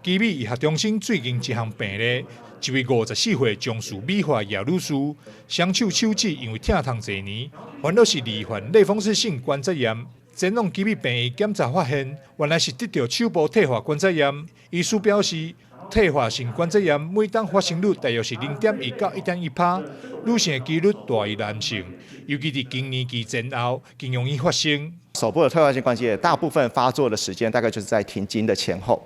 基美医学中心最近一项病例，一位54岁从事美发叶女士，双手手指因为疼痛多年，烦恼是罹患类风湿性关节炎。前往基美病院检查发现，原来是得到手部退化关节炎。医师表示，退化性关节炎每当发生率大约是0.1到1.1%，女性的几率大于男性，尤其是更年期前后更容易发生。手部的退化性关节炎大部分发作的时间大概就是在停经的前后，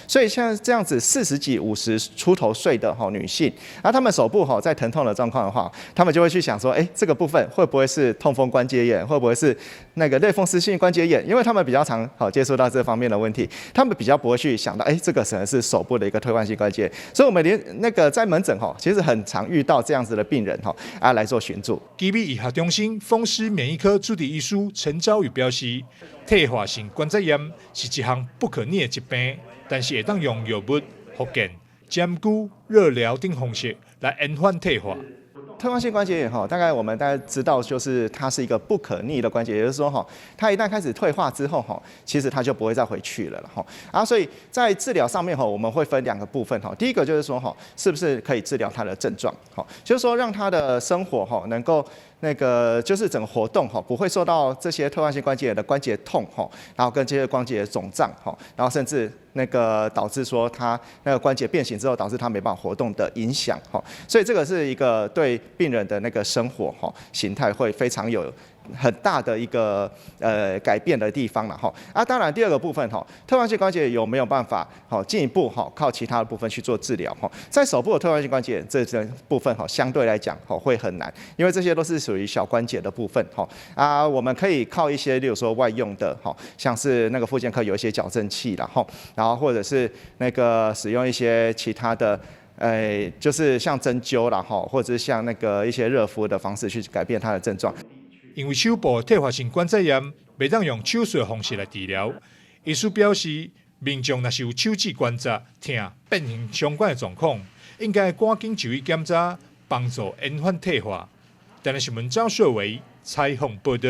所以像这样子40几、50出头岁的女性，那她们手部在疼痛的状况的话，她们就会去想说，这个部分会不会是痛风关节炎，会不会是那个类风湿性关节炎？因为她们比较常接触到这方面的问题，她们比较不会去想到，这个可能是手部的一个退化性关节炎。所以我们连那个在门诊其实很常遇到这样子的病人来做寻助。基美医学中心风湿免疫科主治医师陈昭宇表示，退化性关节炎是一项不可逆的疾病，但是会当用药物、复健、针灸、热疗等方式来延缓退化。退化性关节炎大概我们大家知道，就是它是一个不可逆的关节，也就是说它一旦开始退化之后其实它就不会再回去了所以在治疗上面我们会分2个部分第一个就是说是不是可以治疗它的症状就是说让它的生活能够那个就是整个活动不会受到这些退化性关节炎的关节痛然后跟这些关节肿胀然后甚至那个导致说它那个关节变形之后导致它没办法活动的影响所以这个是一个对病人的那个生活形态会非常有很大的一个改变的地方了当然第2个部分退化性关节有没有办法进一步靠其他的部分去做治疗在手部的退化性关节这部分相对来讲会很难，因为这些都是属于小关节的部分我们可以靠一些例如说外用的像是那个复健科有一些矫正器然后或者是那个使用一些其他的就是像针灸啦或者是像那个一些热敷的方式去改变它的症状。因为手部退化性关节炎袂当用手术的方式来治疗，医师表示，民众若是有手指关节疼、变形相关的状况，应该赶紧就医检查，帮助延缓退化。但是新闻张硕维采访报道。